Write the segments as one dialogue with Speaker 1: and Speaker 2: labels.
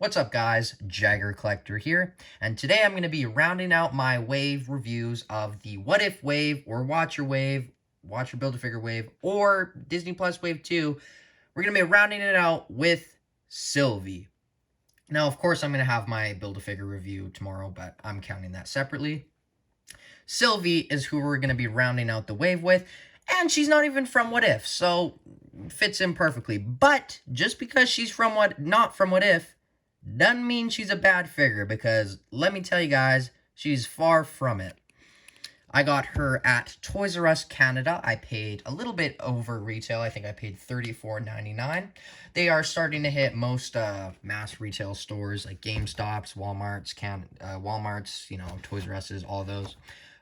Speaker 1: What's up guys, Jagger Collector here, and today I'm going to be rounding out my wave reviews of the What If wave, or Watcher wave, Watcher Build-A-Figure wave, or Disney Plus wave 2. We're going to be rounding it out with Sylvie. Now, of course, I'm going to have my Build-A-Figure review tomorrow, but I'm counting that separately. Sylvie is who we're going to be rounding out the wave with, and she's not even from What If, so fits in perfectly. But just because she's not from What If, doesn't mean she's a bad figure, because let me tell you guys, she's far from it. I got her at Toys R Us Canada. I paid a little bit over retail. I think I paid $34.99. They are starting to hit most mass retail stores like GameStops, Walmart's, Toys R Us's, all those.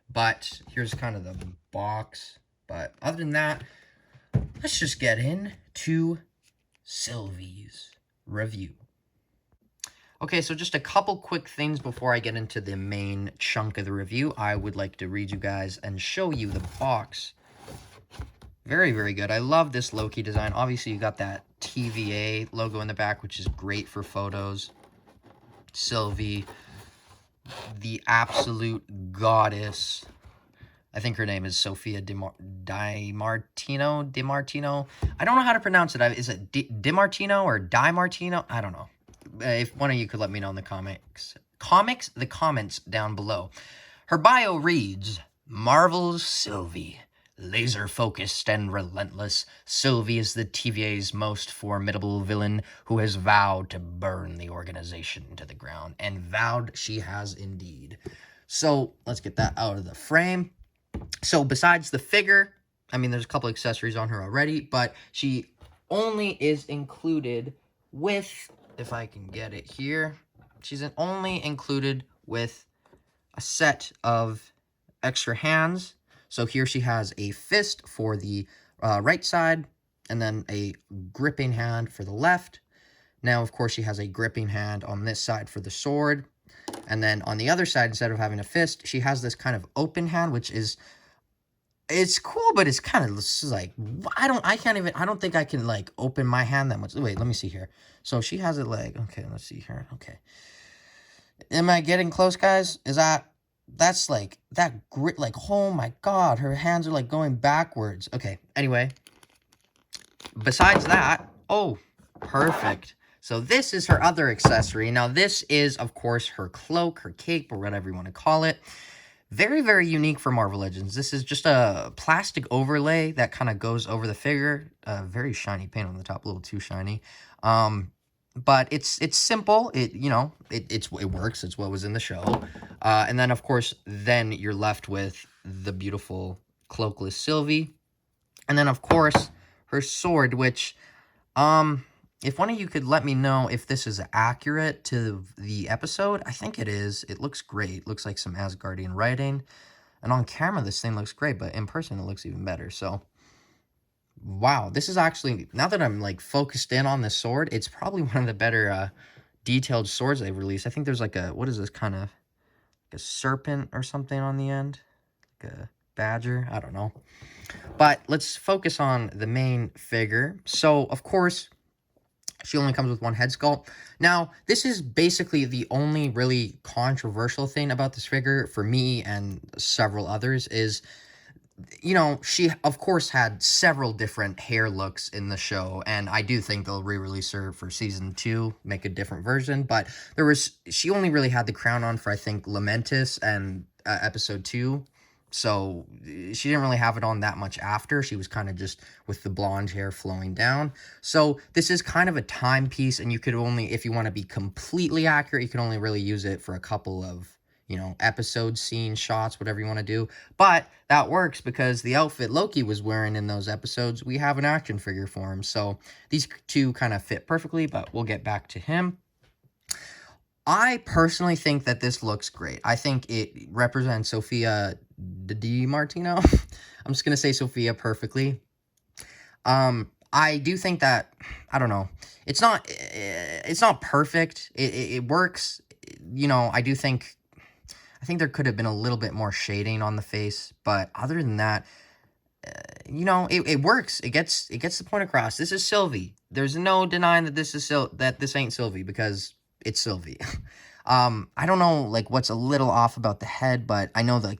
Speaker 1: But here's kind of the box. But other than that, let's just get into Sylvie's review. Okay, so just a couple quick things before I get into the main chunk of the review. I would like to read you guys and show you the box. Very, very good. I love this Loki design. Obviously, you got that TVA logo in the back, which is great for photos. Sylvie, the absolute goddess. I think her name is Sophia DiMartino. I don't know how to pronounce it. Is it DiMartino or DiMartino? I don't know. If one of you could let me know in the comments down below. Her bio reads, Marvel's Sylvie. Laser-focused and relentless, Sylvie is the TVA's most formidable villain who has vowed to burn the organization to the ground. And vowed she has indeed. So, let's get that out of the frame. So, besides the figure, I mean, there's a couple accessories on her already, but she only is included with, if I can get it here, she's only included with a set of extra hands. So here she has a fist for the right side, and then a gripping hand for the left. Now, of course, she has a gripping hand on this side for the sword. And then on the other side, instead of having a fist, she has this kind of open hand, which is, it's cool, but it's kind of like, I don't think I can, like, open my hand that much. Wait, let me see here. So she has it like, okay, let's see here. Okay. Am I getting close, guys? That's like, that grit, like, oh my God, her hands are like going backwards. Okay, anyway. Besides that, oh, perfect. So this is her other accessory. Now, this is, of course, her cloak, her cape, or whatever you want to call it. Very, very unique for Marvel Legends. This is just a plastic overlay that kind of goes over the figure. Very shiny paint on the top, a little too shiny. But it's simple. It works. It's what was in the show. And then, of course, then you're left with the beautiful cloakless Sylvie. And then, of course, her sword, which, if one of you could let me know if this is accurate to the episode, I think it is. It looks great. Looks like some Asgardian writing. And on camera, this thing looks great, but in person, it looks even better. So, wow. This is actually, now that I'm, like, focused in on this sword, it's probably one of the better detailed swords they've released. I think there's, like, what is this, kind of, like a serpent or something on the end? Like a badger? I don't know. But let's focus on the main figure. So, of course, she only comes with one head sculpt. Now, this is basically the only really controversial thing about this figure for me and several others is, she, of course, had several different hair looks in the show, and I do think they'll re-release her for Season 2, make a different version, but she only really had the crown on for, I think, Lamentis and Episode 2, so she didn't really have it on that much after. She was kind of just with the blonde hair flowing down. So this is kind of a timepiece, and you could only, if you want to be completely accurate, you can only really use it for a couple of, episode scene shots, whatever you want to do. But that works because the outfit Loki was wearing in those episodes, we have an action figure for him. So these two kind of fit perfectly, but we'll get back to him. I personally think that this looks great. I think it represents Sophia DiMartino. I'm just going to say Sophia perfectly. I do think that, I don't know, it's not perfect. It works. I think there could have been a little bit more shading on the face, but other than that, it works. It gets the point across. This is Sylvie. There's no denying that this ain't Sylvie, because it's Sylvie. I don't know, like, what's a little off about the head, but I know, like,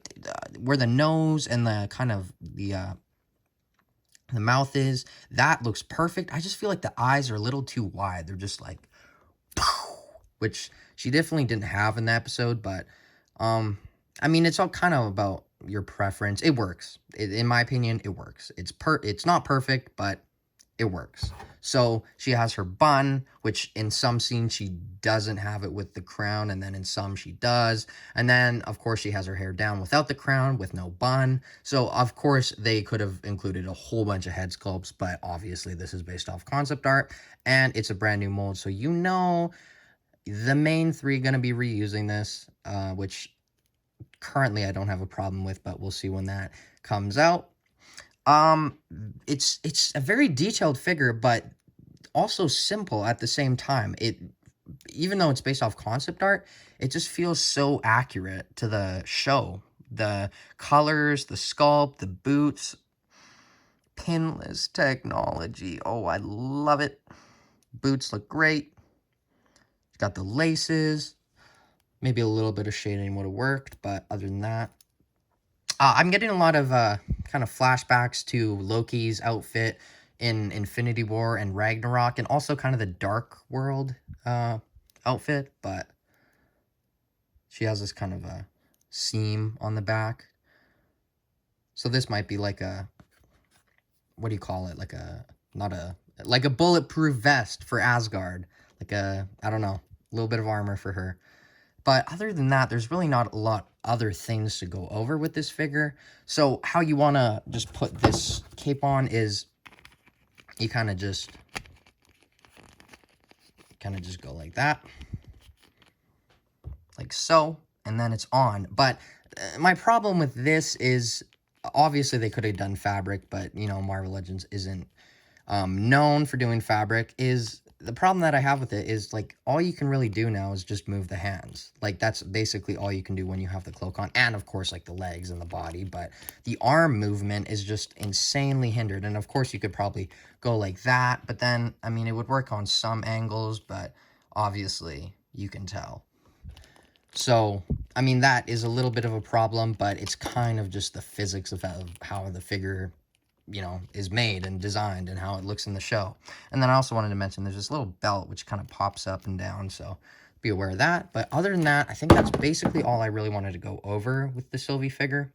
Speaker 1: where the nose and the kind of the mouth is, that looks perfect. I just feel like the eyes are a little too wide. They're just like, which she definitely didn't have in the episode, but, I mean, it's all kind of about your preference. It works. In my opinion, it works. It's not perfect, but it works. So she has her bun, which in some scenes she doesn't have it with the crown, and then in some she does. And then, of course, she has her hair down without the crown, with no bun. So, of course, they could have included a whole bunch of head sculpts, but obviously this is based off concept art, and it's a brand new mold. So, you know, the main three going to be reusing this, which currently I don't have a problem with, but we'll see when that comes out. It's a very detailed figure, but also simple at the same time. Even though it's based off concept art, it just feels so accurate to the show. The colors, the sculpt, the boots, pinless technology. Oh, I love it. Boots look great. Got the laces. Maybe a little bit of shading would have worked, but other than that, I'm getting a lot of kind of flashbacks to Loki's outfit in Infinity War and Ragnarok, and also kind of the Dark World outfit, but she has this kind of a seam on the back. So this might be like a, what do you call it? Like a bulletproof vest for Asgard. I don't know, a little bit of armor for her. But other than that, there's really not a lot other things to go over with this figure. So how you want to just put this cape on is you kind of just go like that. Like so. And then it's on. But my problem with this is, obviously they could have done fabric, but, you know, Marvel Legends isn't known for doing fabric. The problem that I have with it is, like, all you can really do now is just move the hands. Like, that's basically all you can do when you have the cloak on. And, of course, like, the legs and the body. But the arm movement is just insanely hindered. And, of course, you could probably go like that. But then, I mean, it would work on some angles. But, obviously, you can tell. So, I mean, that is a little bit of a problem. But it's kind of just the physics of how the figure, you know, is made and designed and how it looks in the show. And then I also wanted to mention there's this little belt which kind of pops up and down, so be aware of that. But other than that, I think that's basically all I really wanted to go over with the Sylvie figure.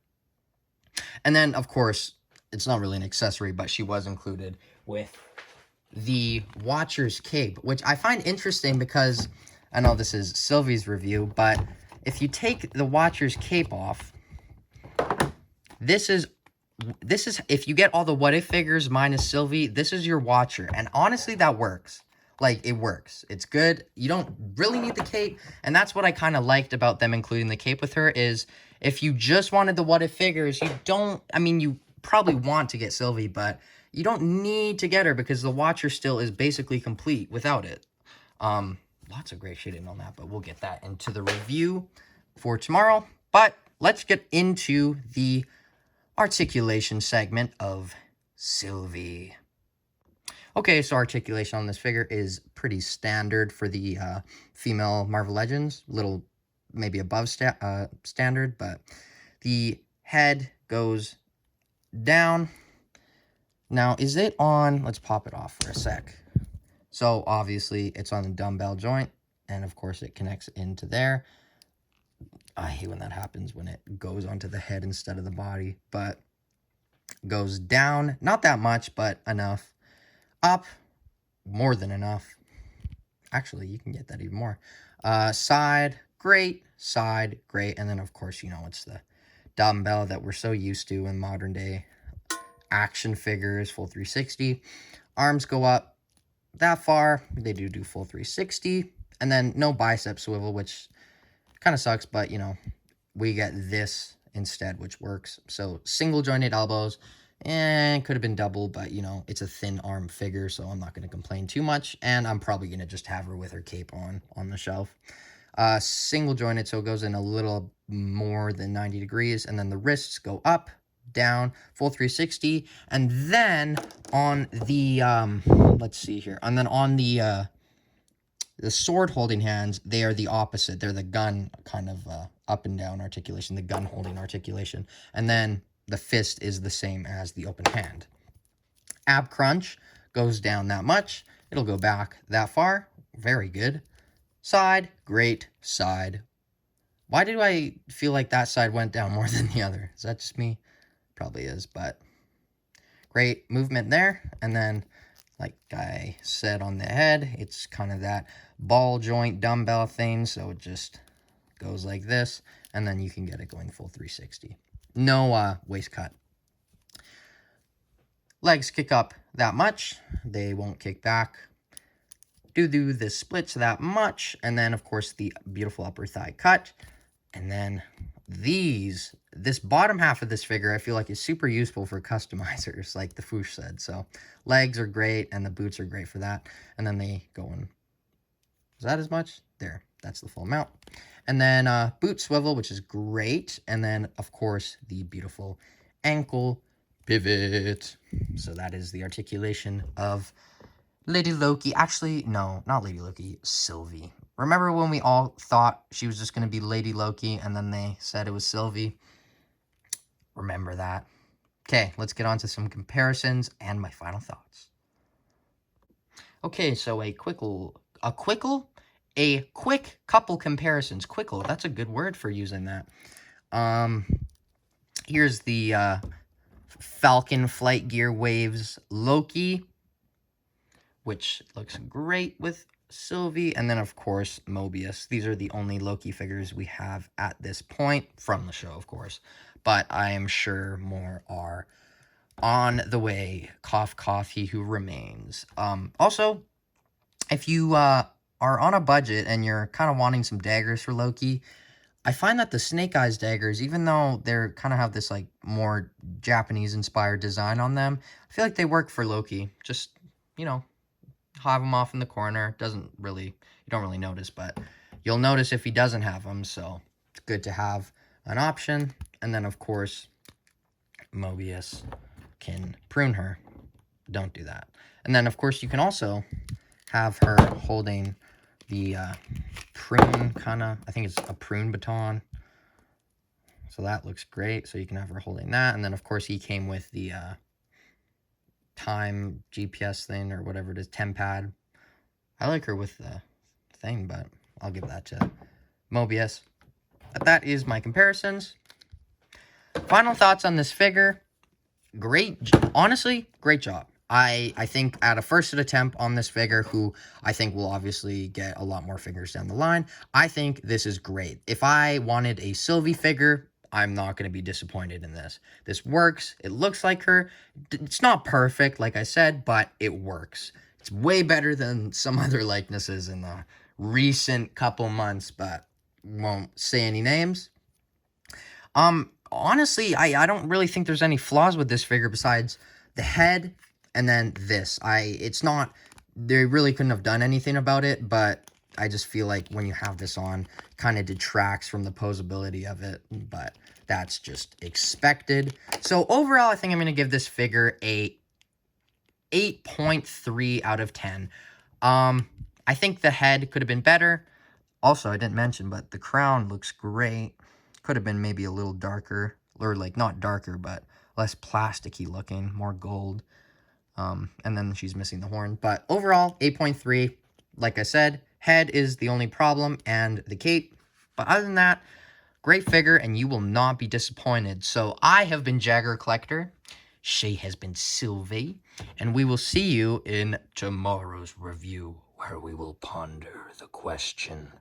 Speaker 1: And then, of course, it's not really an accessory, but she was included with the Watcher's cape, which I find interesting because I know this is Sylvie's review, but if you take the Watcher's cape off, this is, if you get all the what if figures minus Sylvie, this is your Watcher. And honestly, that works. Like, it works. It's good. You don't really need the cape. And that's what I kind of liked about them including the cape with her, is if you just wanted the what if figures, you don't, I mean, you probably want to get Sylvie, but you don't need to get her because the Watcher still is basically complete without it. Lots of great shading on that, but we'll get that into the review for tomorrow. But let's get into the articulation segment of Sylvie. Okay, so articulation on this figure is pretty standard for the female Marvel Legends. Little maybe above standard, but the head goes down. Now, is it on? Let's pop it off for a sec. So, obviously, it's on the dumbbell joint, and of course, it connects into there. I hate when that happens, when it goes onto the head instead of the body, but goes down, not that much, but enough. Up, more than enough. Actually, you can get that even more. Side, great. Side, great. And then, of course, you know, it's the dumbbell that we're so used to in modern day action figures, full 360. Arms go up that far. They do full 360. And then no bicep swivel, which kind of sucks, but, you know, we get this instead, which works. So single jointed elbows, and could have been double, but, you know, it's a thin arm figure, so I'm not going to complain too much. And I'm probably going to just have her with her cape on the shelf. Single jointed, so it goes in a little more than 90 degrees, and then the wrists go up, down, full 360, and then on the let's see here, and then on the The sword holding hands, they are the opposite. They're the gun kind of up and down articulation, the gun holding articulation. And then the fist is the same as the open hand. Ab crunch goes down that much. It'll go back that far. Very good. Side, great. Side. Why do I feel like that side went down more than the other? Is that just me? Probably is, but great movement there. And then, like I said on the head, it's kind of that ball joint dumbbell thing. So it just goes like this. And then you can get it going full 360. No waist cut. Legs kick up that much. They won't kick back. Do the splits that much. And then, of course, the beautiful upper thigh cut. And then this bottom half of this figure, I feel like is super useful for customizers, like the Foosh said. So legs are great, and the boots are great for that. And then they go in. Is that as much? There. That's the full amount. And then boot swivel, which is great. And then, of course, the beautiful ankle pivot. So that is the articulation of Lady Loki. Actually, no, not Lady Loki, Sylvie. Remember when we all thought she was just going to be Lady Loki, and then they said it was Sylvie? Remember that. Okay, let's get on to some comparisons and my final thoughts. Okay, so a quick couple comparisons. Quickle, that's a good word for using that. Here's the Falcon Flight Gear Waves Loki, which looks great with Sylvie. And then, of course, Mobius. These are the only Loki figures we have at this point, from the show, of course. But I am sure more are on the way. Cough, cough, he who remains. Also, if you are on a budget and you're kind of wanting some daggers for Loki, I find that the Snake Eyes daggers, even though they're kind of have this like more Japanese-inspired design on them, I feel like they work for Loki. Just, you know, have them off in the corner. You don't really notice, but you'll notice if he doesn't have them. So it's good to have an option. And then, of course, Mobius can prune her. Don't do that. And then, of course, you can also have her holding the prune kind of, I think it's a prune baton. So that looks great. So you can have her holding that. And then, of course, he came with the time GPS thing or whatever it is, Tempad. I like her with the thing, but I'll give that to Mobius. But that is my comparisons. Final thoughts on this figure. Honestly, great job. I think at a first attempt on this figure, who I think will obviously get a lot more figures down the line, I think this is great. If I wanted a Sylvie figure, I'm not going to be disappointed in this. This works. It looks like her. It's not perfect, like I said, but it works. It's way better than some other likenesses in the recent couple months, but won't say any names. Honestly, I don't really think there's any flaws with this figure besides the head and then this. They really couldn't have done anything about it, but I just feel like when you have this on, kind of detracts from the posability of it, but that's just expected. So overall, I think I'm going to give this figure a 8.3 out of 10. I think the head could have been better. Also, I didn't mention, but the crown looks great. Could have been maybe a little darker, or like not darker, but less plasticky looking, more gold. And then she's missing the horn. But overall, 8.3. Like I said, head is the only problem, and the cape. But other than that, great figure, and you will not be disappointed. So I have been Jagger Collector. She has been Sylvie. And we will see you in tomorrow's review, where we will ponder the question,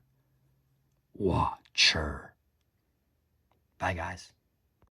Speaker 1: Watcher. Bye, guys.